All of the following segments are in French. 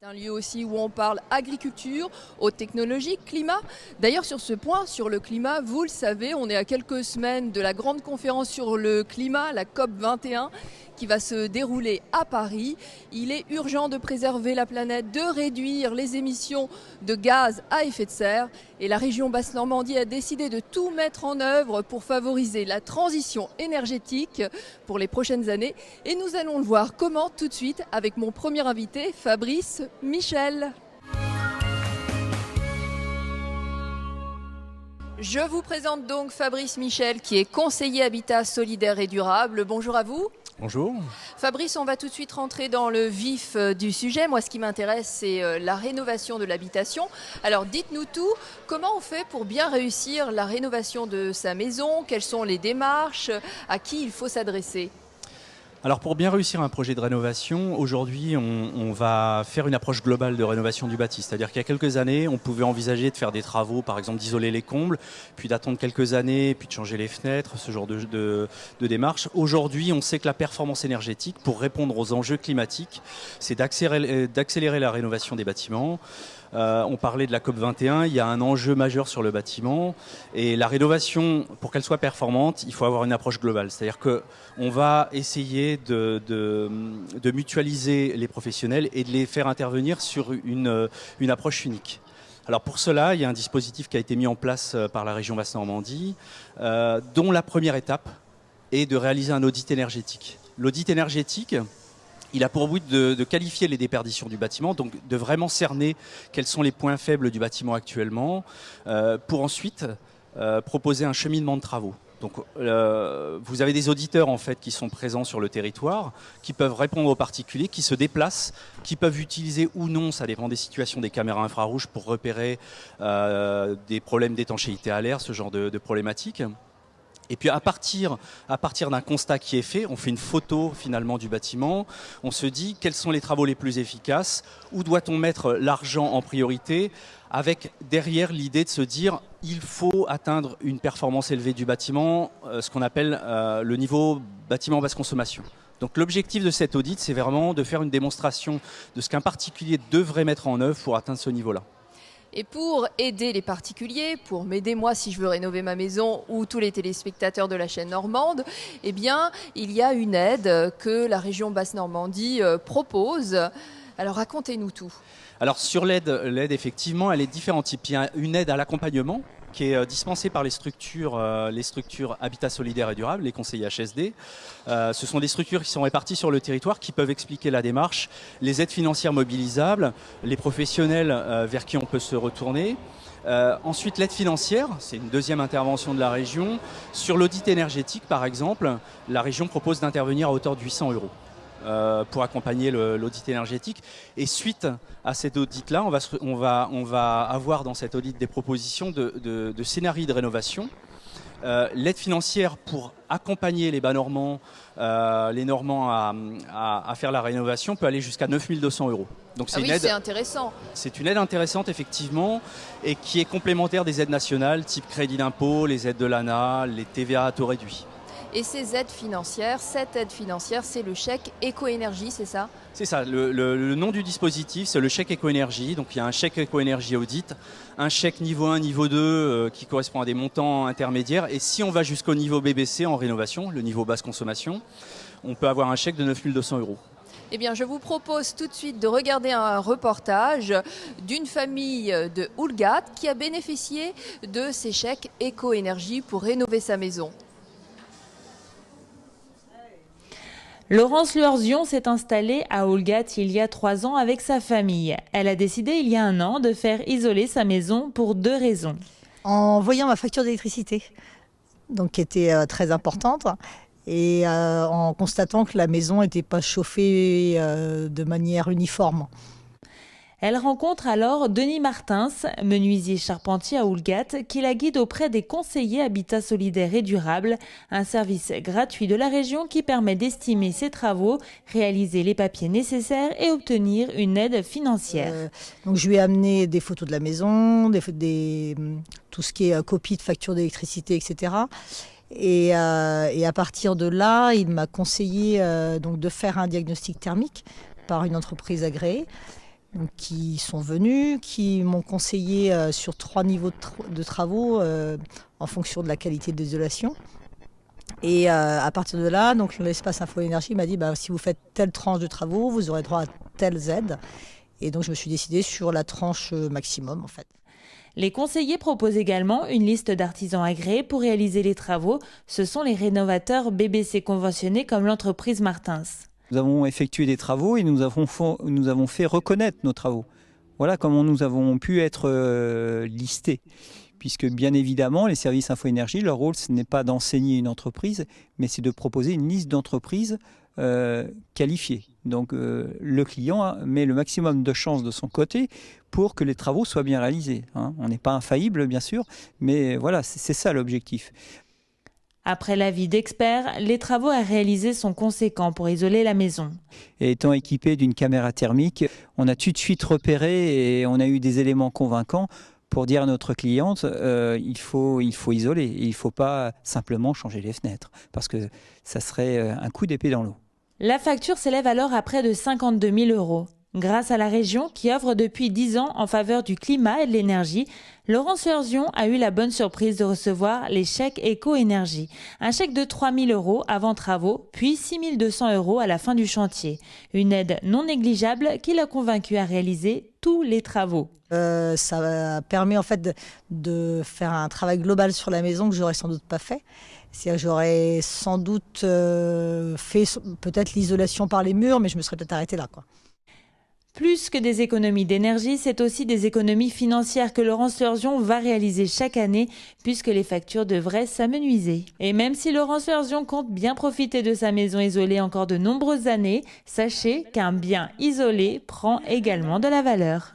Un lieu aussi où on parle agriculture, haute technologie, climat. D'ailleurs, sur ce point, sur le climat, vous le savez, on est à quelques semaines de la grande conférence sur le climat, la COP 21, qui va se dérouler à Paris. Il est urgent de préserver la planète, de réduire les émissions de gaz à effet de serre. Et la région Basse-Normandie a décidé de tout mettre en œuvre pour favoriser la transition énergétique pour les prochaines années. Et nous allons le voir comment tout de suite avec mon premier invité, Fabrice Michel. Je vous présente donc Fabrice Michel qui est conseiller habitat solidaire et durable. Bonjour à vous. Bonjour. Fabrice, on va tout de suite rentrer dans le vif du sujet. Moi, ce qui m'intéresse, c'est la rénovation de l'habitation. Alors, dites-nous tout. Comment on fait pour bien réussir la rénovation de sa maison? Quelles sont les démarches? À qui il faut s'adresser? Alors pour bien réussir un projet de rénovation, aujourd'hui on va faire une approche globale de rénovation du bâti. C'est-à-dire qu'il y a quelques années, on pouvait envisager de faire des travaux, par exemple d'isoler les combles, puis d'attendre quelques années, puis de changer les fenêtres, ce genre de démarche. Aujourd'hui, on sait que la performance énergétique, pour répondre aux enjeux climatiques, c'est d'accélérer la rénovation des bâtiments. On parlait de la COP 21, il y a un enjeu majeur sur le bâtiment et la rénovation, pour qu'elle soit performante, il faut avoir une approche globale. C'est-à-dire qu'on va essayer de mutualiser les professionnels et de les faire intervenir sur une approche unique. Alors pour cela, il y a un dispositif qui a été mis en place par la région Basse-Normandie, dont la première étape est de réaliser un audit énergétique. L'audit énergétique, il a pour but de qualifier les déperditions du bâtiment, donc de vraiment cerner quels sont les points faibles du bâtiment actuellement, pour ensuite proposer un cheminement de travaux. Donc, vous avez des auditeurs en fait qui sont présents sur le territoire, qui peuvent répondre aux particuliers, qui se déplacent, qui peuvent utiliser ou non, ça dépend des situations, des caméras infrarouges pour repérer des problèmes d'étanchéité à l'air, ce genre de problématiques. Et puis à partir d'un constat qui est fait, on fait une photo finalement du bâtiment, on se dit quels sont les travaux les plus efficaces, où doit-on mettre l'argent en priorité, avec derrière l'idée de se dire il faut atteindre une performance élevée du bâtiment, ce qu'on appelle le niveau bâtiment basse consommation. Donc l'objectif de cet audit, c'est vraiment de faire une démonstration de ce qu'un particulier devrait mettre en œuvre pour atteindre ce niveau-là. Et pour aider les particuliers, pour m'aider moi si je veux rénover ma maison ou tous les téléspectateurs de la chaîne normande, eh bien, il y a une aide que la région Basse-Normandie propose. Alors racontez-nous tout. Alors sur l'aide effectivement, elle est de différents types. Il y a une aide à l'accompagnement qui est dispensée par les structures Habitat Solidaire et Durable, les conseillers HSD. Ce sont des structures qui sont réparties sur le territoire, qui peuvent expliquer la démarche, les aides financières mobilisables, les professionnels vers qui on peut se retourner. Ensuite, l'aide financière, c'est une deuxième intervention de la région. Sur l'audit énergétique, par exemple, la région propose d'intervenir à hauteur de 800 € pour accompagner l'audit énergétique. Et suite à cet audit-là, on va avoir dans cet audit des propositions de scénarios de rénovation. L'aide financière pour accompagner les bas normands, les Normands à faire la rénovation peut aller jusqu'à 9 200 €. Donc c'est intéressant. C'est une aide intéressante effectivement et qui est complémentaire des aides nationales type crédit d'impôt, les aides de l'ANA, les TVA à taux réduit. Et ces aides financières, cette aide financière, c'est le chèque éco-énergie, c'est ça? C'est ça, le nom du dispositif, c'est le chèque éco-énergie. Donc il y a un chèque éco-énergie audit, un chèque niveau 1, niveau 2 qui correspond à des montants intermédiaires. Et si on va jusqu'au niveau BBC en rénovation, le niveau basse consommation, on peut avoir un chèque de 9 200 €. Eh bien, je vous propose tout de suite de regarder un reportage d'une famille de Houlgat qui a bénéficié de ces chèques éco-énergie pour rénover sa maison. Laurence Luorzion s'est installée à Houlgat il y a 3 ans avec sa famille. Elle a décidé il y a 1 an de faire isoler sa maison pour 2 raisons. En voyant ma facture d'électricité, donc qui était très importante, et en constatant que la maison n'était pas chauffée de manière uniforme. Elle rencontre alors Denis Martins, menuisier charpentier à Houlgat, qui la guide auprès des conseillers Habitat Solidaire et Durable, un service gratuit de la région qui permet d'estimer ses travaux, réaliser les papiers nécessaires et obtenir une aide financière. Donc je lui ai amené des photos de la maison, tout ce qui est copie de facture d'électricité, etc. Et à partir de là, il m'a conseillé donc de faire un diagnostic thermique par une entreprise agréée. donc, qui sont venus, qui m'ont conseillé sur 3 niveaux de travaux en fonction de la qualité d'isolation. Et à partir de là, donc l'espace Info Énergie m'a dit si vous faites telle tranche de travaux, vous aurez droit à telles aides. Et donc je me suis décidée sur la tranche maximum en fait. Les conseillers proposent également une liste d'artisans agréés pour réaliser les travaux. Ce sont les rénovateurs BBC conventionnés comme l'entreprise Martins. Nous avons effectué des travaux et nous avons fait reconnaître nos travaux. Voilà comment nous avons pu être listés. Puisque bien évidemment, les services Info Énergie, leur rôle, ce n'est pas d'enseigner une entreprise, mais c'est de proposer une liste d'entreprises qualifiées. Donc le client met le maximum de chances de son côté pour que les travaux soient bien réalisés. On n'est pas infaillible, bien sûr, mais voilà, c'est ça l'objectif. Après l'avis d'experts, les travaux à réaliser sont conséquents pour isoler la maison. Et étant équipé d'une caméra thermique, on a tout de suite repéré et on a eu des éléments convaincants pour dire à notre cliente il faut isoler. Et il ne faut pas simplement changer les fenêtres parce que ça serait un coup d'épée dans l'eau. La facture s'élève alors à près de 52 000 €. Grâce à la région qui œuvre depuis 10 ans en faveur du climat et de l'énergie, Laurent Suerzion a eu la bonne surprise de recevoir les chèques éco-énergie. Un chèque de 3 000 € avant travaux, puis 6 200 € à la fin du chantier. Une aide non négligeable qui l'a convaincu à réaliser tous les travaux. Ça permet en fait de faire un travail global sur la maison que j'aurais sans doute pas fait. J'aurais sans doute fait peut-être l'isolation par les murs, mais je me serais peut-être arrêtée là, quoi. Plus que des économies d'énergie, c'est aussi des économies financières que Laurent Suerzion va réaliser chaque année puisque les factures devraient s'amenuiser. Et même si Laurent Suerzion compte bien profiter de sa maison isolée encore de nombreuses années, sachez qu'un bien isolé prend également de la valeur.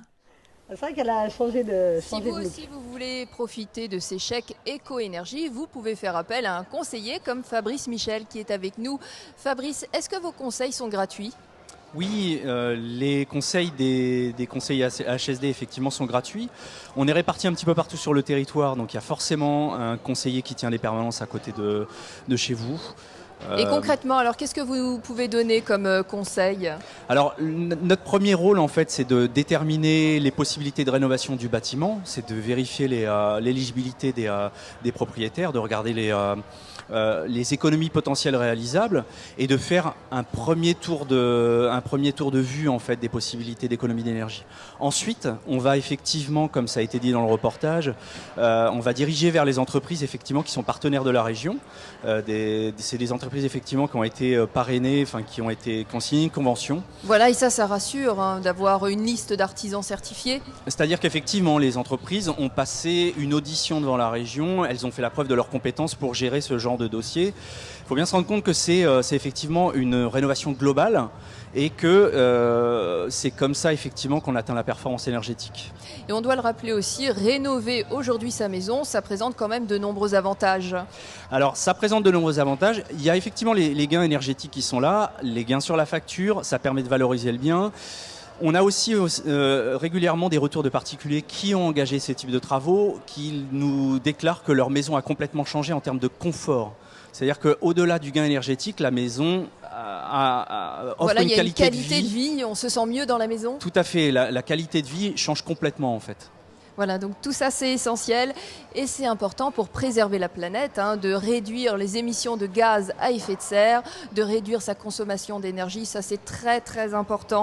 C'est vrai qu'elle a changé de Si vous aussi vous voulez profiter de ces chèques éco-énergie, vous pouvez faire appel à un conseiller comme Fabrice Michel qui est avec nous. Fabrice, est-ce que vos conseils sont gratuits ? Oui, les conseils des conseillers HSD effectivement sont gratuits. On est répartis un petit peu partout sur le territoire, donc il y a forcément un conseiller qui tient les permanences à côté de chez vous. Et concrètement, alors qu'est-ce que vous pouvez donner comme conseil ? Alors notre premier rôle en fait c'est de déterminer les possibilités de rénovation du bâtiment, c'est de vérifier l'éligibilité des propriétaires, de regarder les économies potentielles réalisables et de faire un premier tour de vue en fait des possibilités d'économie d'énergie. Ensuite, on va effectivement, comme ça a été dit dans le reportage, on va diriger vers les entreprises effectivement qui sont partenaires de la région. C'est des entreprises effectivement qui ont été parrainées, enfin qui ont signé une convention. Voilà, et ça rassure d'avoir une liste d'artisans certifiés. C'est-à-dire qu'effectivement, les entreprises ont passé une audition devant la région, elles ont fait la preuve de leurs compétences pour gérer ce genre de dossier. Il faut bien se rendre compte que c'est effectivement une rénovation globale et que c'est comme ça effectivement qu'on atteint la performance énergétique. Et on doit le rappeler aussi, rénover aujourd'hui sa maison, ça présente quand même de nombreux avantages. Alors ça présente de nombreux avantages. Il y a effectivement les gains énergétiques qui sont là, les gains sur la facture, ça permet de valoriser le bien. On a aussi régulièrement des retours de particuliers qui ont engagé ces types de travaux, qui nous déclarent que leur maison a complètement changé en termes de confort. C'est-à-dire qu'au-delà du gain énergétique, la maison offre une qualité de vie, on se sent mieux dans la maison. Tout à fait, la qualité de vie change complètement en fait. Voilà, donc tout ça c'est essentiel et c'est important pour préserver la planète, de réduire les émissions de gaz à effet de serre, de réduire sa consommation d'énergie, ça c'est très très important.